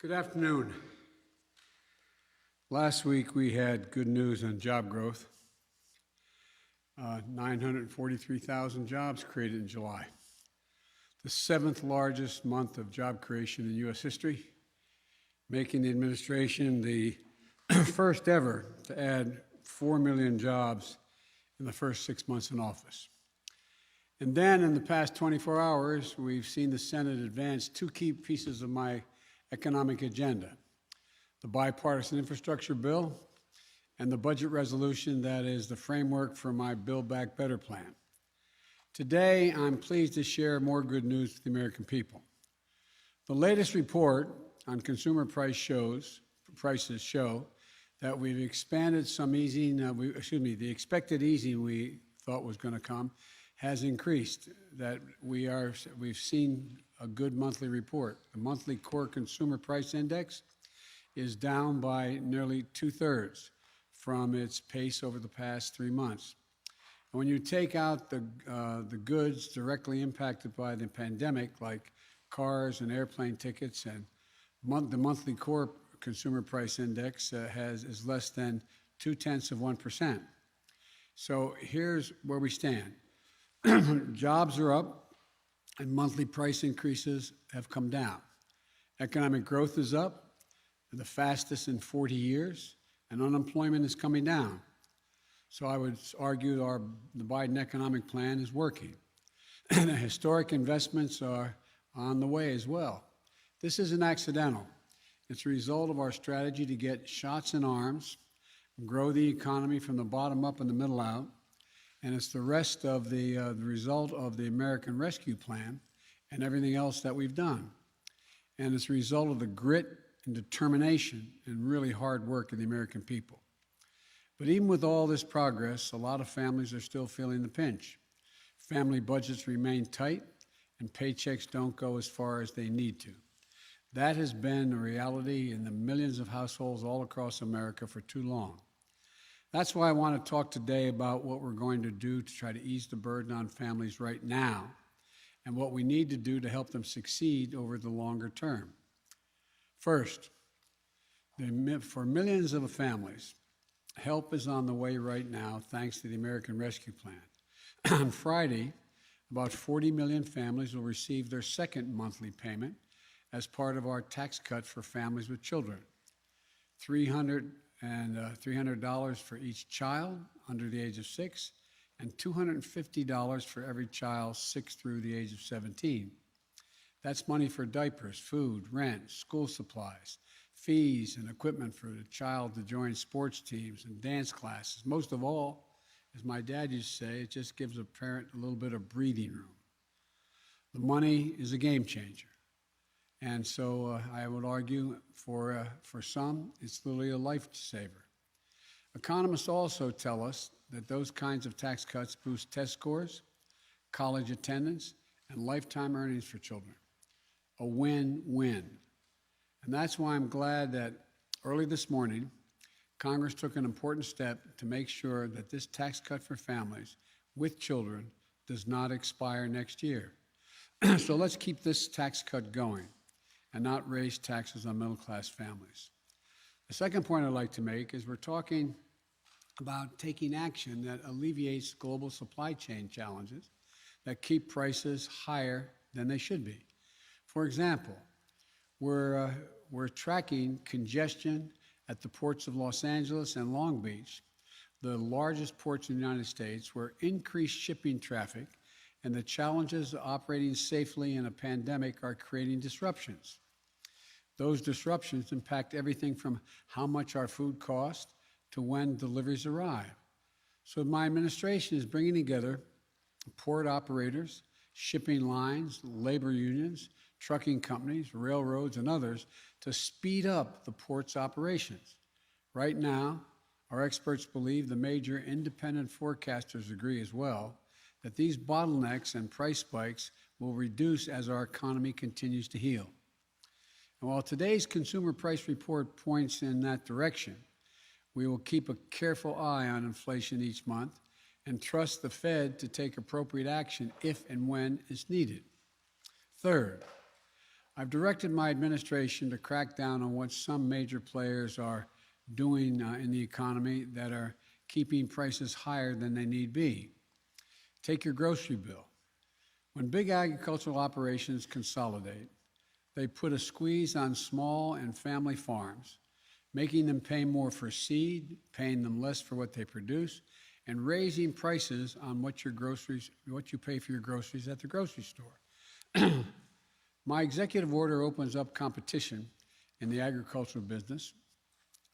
Good afternoon. Last week we had good news on job growth. 943,000 jobs created in July, the seventh largest month of job creation in U.S. history, making the administration the first ever to add 4 million jobs in the first 6 months in office. And then in the past 24 hours, we've seen the Senate advance two key pieces of my economic agenda: the bipartisan infrastructure bill and the budget resolution that is the framework for my Build Back Better plan. Today, I'm pleased to share more good news with the American people. The latest report on consumer prices show that we've expanded some easing, the expected easing we thought was going to come has increased, that we've seen a good monthly report. The monthly core consumer price index is down by nearly 2/3 from its pace over the past 3 months. And when you take out the goods directly impacted by the pandemic, like cars and airplane tickets, and the monthly core consumer price index is less than 0.2%. So here's where we stand. Jobs are up and monthly price increases have come down. Economic growth is up, the fastest in 40 years, and unemployment is coming down. So I would argue the Biden economic plan is working. The historic investments are on the way as well. This isn't accidental. It's a result of our strategy to get shots in arms, grow the economy from the bottom up and the middle out, and it's the rest of the result of the American Rescue Plan and everything else that we've done. And it's a result of the grit and determination and really hard work of the American people. But even with all this progress, a lot of families are still feeling the pinch. Family budgets remain tight and paychecks don't go as far as they need to. That has been a reality in the millions of households all across America for too long. That's why I want to talk today about what we're going to do to try to ease the burden on families right now and what we need to do to help them succeed over the longer term. First, for millions of families, help is on the way right now thanks to the American Rescue Plan. On Friday, about 40 million families will receive their second monthly payment as part of our tax cut for families with children. $300 for each child under the age of 6, and $250 for every child 6 through the age of 17. That's money for diapers, food, rent, school supplies, fees, and equipment for the child to join sports teams and dance classes. Most of all, as my dad used to say, it just gives a parent a little bit of breathing room. The money is a game changer. And so I would argue for some, it's literally a lifesaver. Economists also tell us that those kinds of tax cuts boost test scores, college attendance, and lifetime earnings for children. A win-win. And that's why I'm glad that early this morning, Congress took an important step to make sure that this tax cut for families with children does not expire next year. So let's keep this tax cut going and not raise taxes on middle-class families. The second point I'd like to make is we're talking about taking action that alleviates global supply chain challenges that keep prices higher than they should be. For example, we're tracking congestion at the ports of Los Angeles and Long Beach, the largest ports in the United States, where increased shipping traffic and the challenges of operating safely in a pandemic are creating disruptions. Those disruptions impact everything from how much our food costs to when deliveries arrive. So my administration is bringing together port operators, shipping lines, labor unions, trucking companies, railroads, and others to speed up the port's operations. Right now, our experts believe, the major independent forecasters agree as well, that these bottlenecks and price spikes will reduce as our economy continues to heal. And while today's consumer price report points in that direction, we will keep a careful eye on inflation each month and trust the Fed to take appropriate action if and when it's needed. Third, I've directed my administration to crack down on what some major players are doing in the economy that are keeping prices higher than they need be. Take your grocery bill. When big agricultural operations consolidate, they put a squeeze on small and family farms, making them pay more for seed, paying them less for what they produce, and raising prices on what you pay for your groceries at the grocery store. My executive order opens up competition in the agricultural business,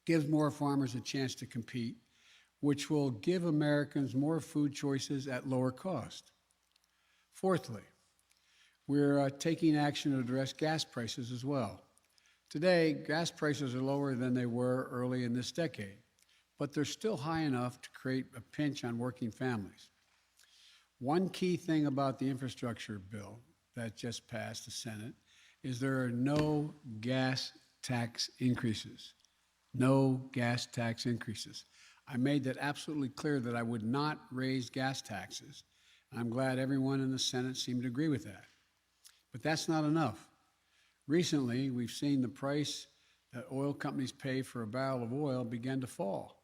gives more farmers a chance to compete, which will give Americans more food choices at lower cost. Fourthly, we're taking action to address gas prices as well. Today, gas prices are lower than they were early in this decade, but they're still high enough to create a pinch on working families. One key thing about the infrastructure bill that just passed the Senate is there are no gas tax increases. No gas tax increases. I made that absolutely clear that I would not raise gas taxes. I'm glad everyone in the Senate seemed to agree with that. But that's not enough. Recently, we've seen the price that oil companies pay for a barrel of oil begin to fall.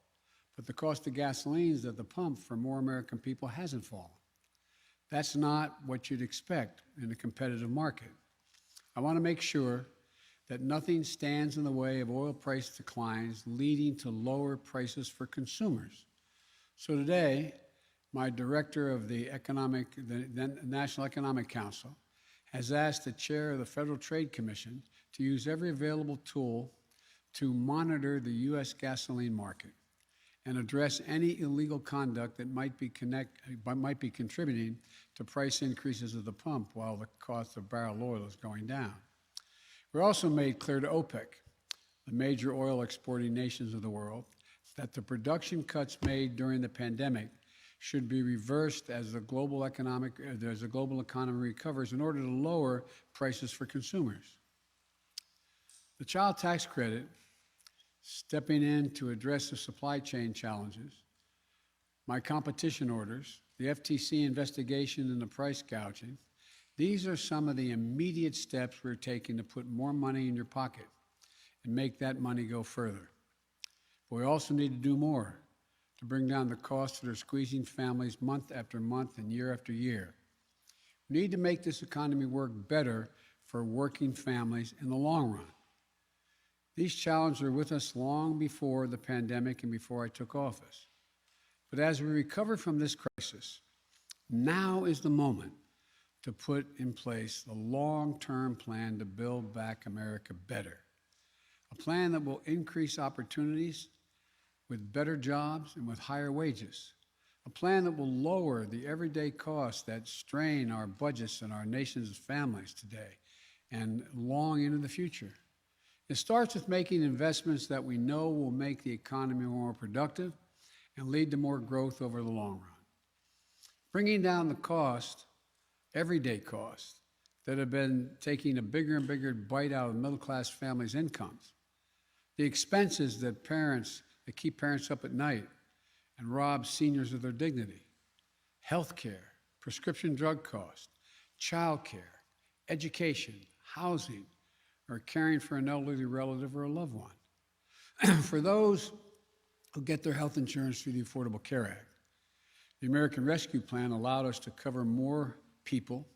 But the cost of gasolines at the pump for more American people hasn't fallen. That's not what you'd expect in a competitive market. I want to make sure that nothing stands in the way of oil price declines leading to lower prices for consumers. So today, my director of the National Economic Council has asked the chair of the Federal Trade Commission to use every available tool to monitor the U.S. gasoline market and address any illegal conduct that might be contributing to price increases at the pump while the cost of barrel oil is going down. We also made clear to OPEC, the major oil exporting nations of the world, that the production cuts made during the pandemic should be reversed as the global economy recovers in order to lower prices for consumers. The child tax credit, stepping in to address the supply chain challenges, my competition orders, the FTC investigation and the price gouging, these are some of the immediate steps we're taking to put more money in your pocket and make that money go further. But we also need to do more to bring down the costs that are squeezing families month after month and year after year. We need to make this economy work better for working families in the long run. These challenges are with us long before the pandemic and before I took office. But as we recover from this crisis, now is the moment to put in place the long-term plan to build back America better. A plan that will increase opportunities with better jobs and with higher wages. A plan that will lower the everyday costs that strain our budgets and our nation's families today and long into the future. It starts with making investments that we know will make the economy more productive and lead to more growth over the long run. Bringing down the cost, everyday costs, that have been taking a bigger and bigger bite out of middle-class families' incomes. The expenses that keep parents up at night and rob seniors of their dignity. Health care, prescription drug costs, child care, education, housing, or caring for an elderly relative or a loved one. For those who get their health insurance through the Affordable Care Act, the American Rescue Plan allowed us to cover more people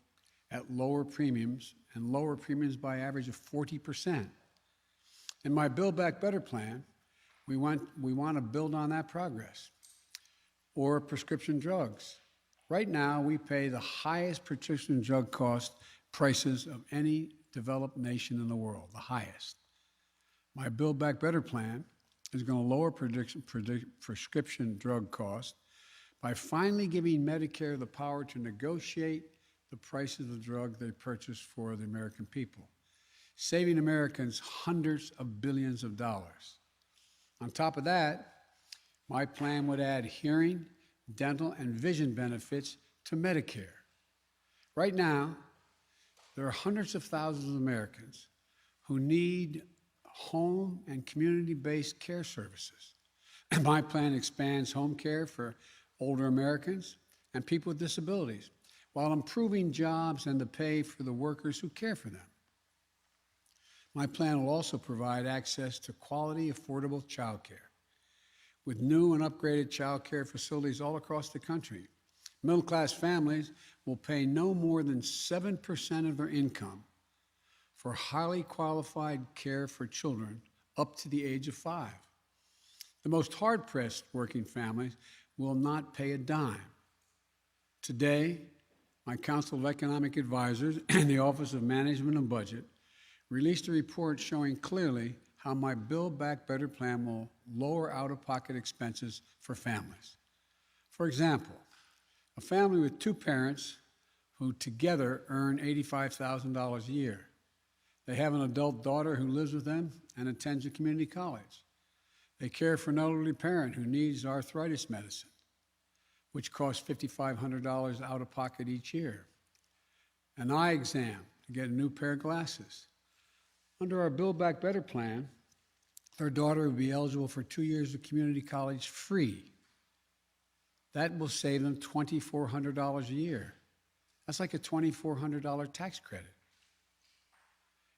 at lower premiums, and lower premiums by average of 40%. In my Build Back Better plan, we want to build on that progress. Or prescription drugs. Right now, we pay the highest prescription drug cost prices of any developed nation in the world, the highest. My Build Back Better plan is going to lower prescription drug costs by finally giving Medicare the power to negotiate the price of the drug they purchase for the American people, saving Americans hundreds of billions of dollars. On top of that, my plan would add hearing, dental, and vision benefits to Medicare. Right now, there are hundreds of thousands of Americans who need home and community-based care services. My plan expands home care for older Americans and people with disabilities, while improving jobs and the pay for the workers who care for them. My plan will also provide access to quality, affordable childcare with new and upgraded childcare facilities all across the country. Middle-class families will pay no more than 7% of their income for highly qualified care for children up to the age of 5. The most hard-pressed working families will not pay a dime. Today, my Council of Economic Advisors and the Office of Management and Budget released a report showing clearly how my Build Back Better plan will lower out-of-pocket expenses for families. For example, a family with 2 parents who together earn $85,000 a year. They have an adult daughter who lives with them and attends a community college. They care for an elderly parent who needs arthritis medicine, which costs $5,500 out of pocket each year. An eye exam to get a new pair of glasses. Under our Build Back Better plan, their daughter will be eligible for 2 years of community college free. That will save them $2,400 a year. That's like a $2,400 tax credit.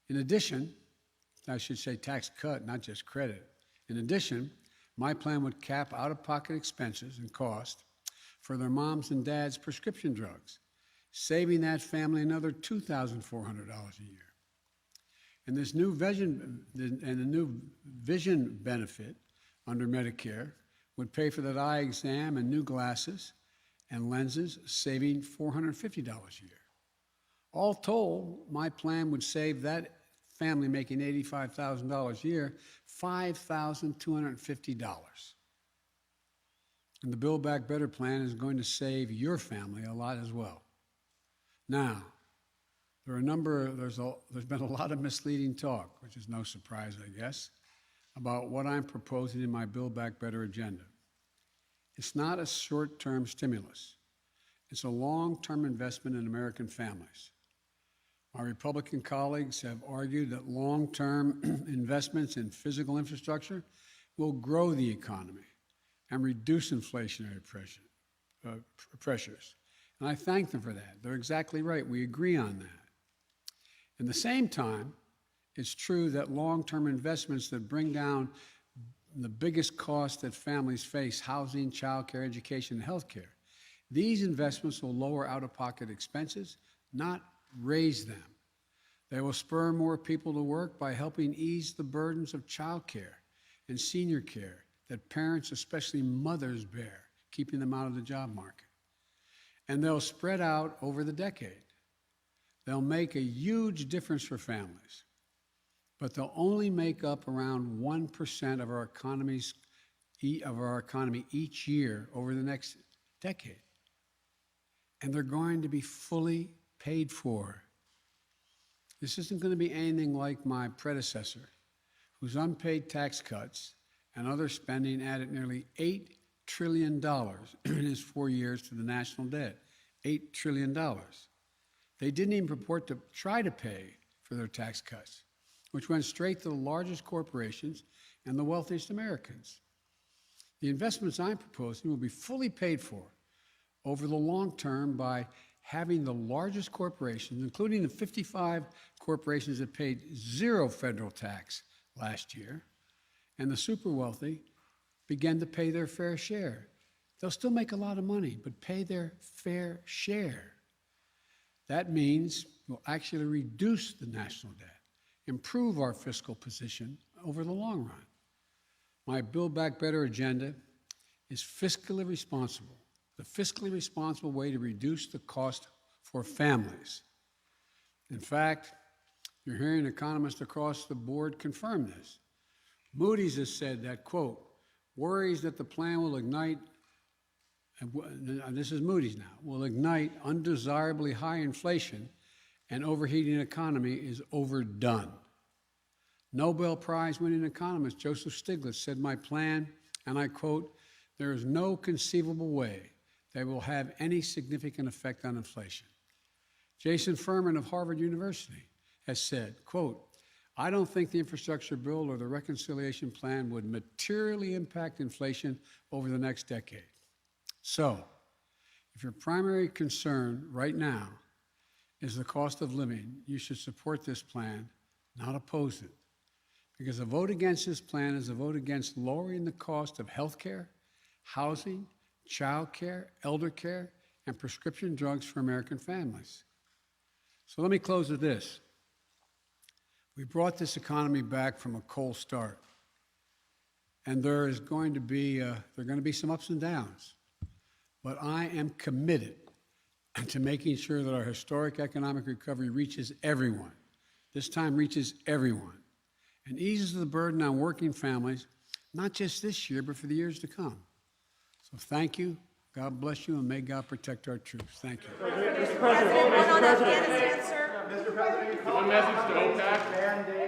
In addition, I should say tax cut, not just credit. In addition, my plan would cap out-of-pocket expenses and cost for their moms and dads' prescription drugs, saving that family another $2,400 a year. And this new vision benefit under Medicare would pay for that eye exam and new glasses and lenses, saving $450 a year. All told, my plan would save that family making $85,000 a year $5,250. And the Build Back Better plan is going to save your family a lot as well. Now, there's been a lot of misleading talk, which is no surprise, I guess, about what I'm proposing in my Build Back Better agenda. It's not a short-term stimulus. It's a long-term investment in American families. My Republican colleagues have argued that long-term investments in physical infrastructure will grow the economy and reduce inflationary pressures. And I thank them for that. They're exactly right. We agree on that. At the same time, it's true that long-term investments that bring down the biggest costs that families face, housing, childcare, education, and healthcare, these investments will lower out-of-pocket expenses, not raise them. They will spur more people to work by helping ease the burdens of childcare and senior care that parents, especially mothers, bear, keeping them out of the job market. And they'll spread out over the decade. They'll make a huge difference for families, but they'll only make up around 1% of our economy each year over the next decade. And they're going to be fully paid for. This isn't going to be anything like my predecessor, whose unpaid tax cuts and other spending added nearly $8 trillion in his 4 years to the national debt. $8 trillion. They didn't even purport to try to pay for their tax cuts, which went straight to the largest corporations and the wealthiest Americans. The investments I'm proposing will be fully paid for over the long term by having the largest corporations, including the 55 corporations that paid 0 federal tax last year, and the super wealthy begin to pay their fair share. They'll still make a lot of money, but pay their fair share. That means we'll actually reduce the national debt, improve our fiscal position over the long run. My Build Back Better agenda is fiscally responsible, the fiscally responsible way to reduce the cost for families. In fact, you're hearing economists across the board confirm this. Moody's has said that, quote, worries that the plan will ignite, and this is Moody's now, will ignite undesirably high inflation and overheating economy is overdone. Nobel Prize winning economist Joseph Stiglitz said my plan, and I quote, there is no conceivable way that will have any significant effect on inflation. Jason Furman of Harvard University has said, quote, I don't think the infrastructure bill or the reconciliation plan would materially impact inflation over the next decade. So, if your primary concern right now is the cost of living, you should support this plan not oppose it. Because a vote against this plan is a vote against lowering the cost of health care, housing, child care, elder care, and prescription drugs for American families. So let me close with this. We brought this economy back from a cold start. And there are going to be some ups and downs. But I am committed to making sure that our historic economic recovery reaches everyone. This time reaches everyone and eases the burden on working families, not just this year, but for the years to come. So thank you. God bless you, and may God protect our troops. Thank you. Mr. President, one on Afghanistan, sir. Mr. President, one message to OPEC.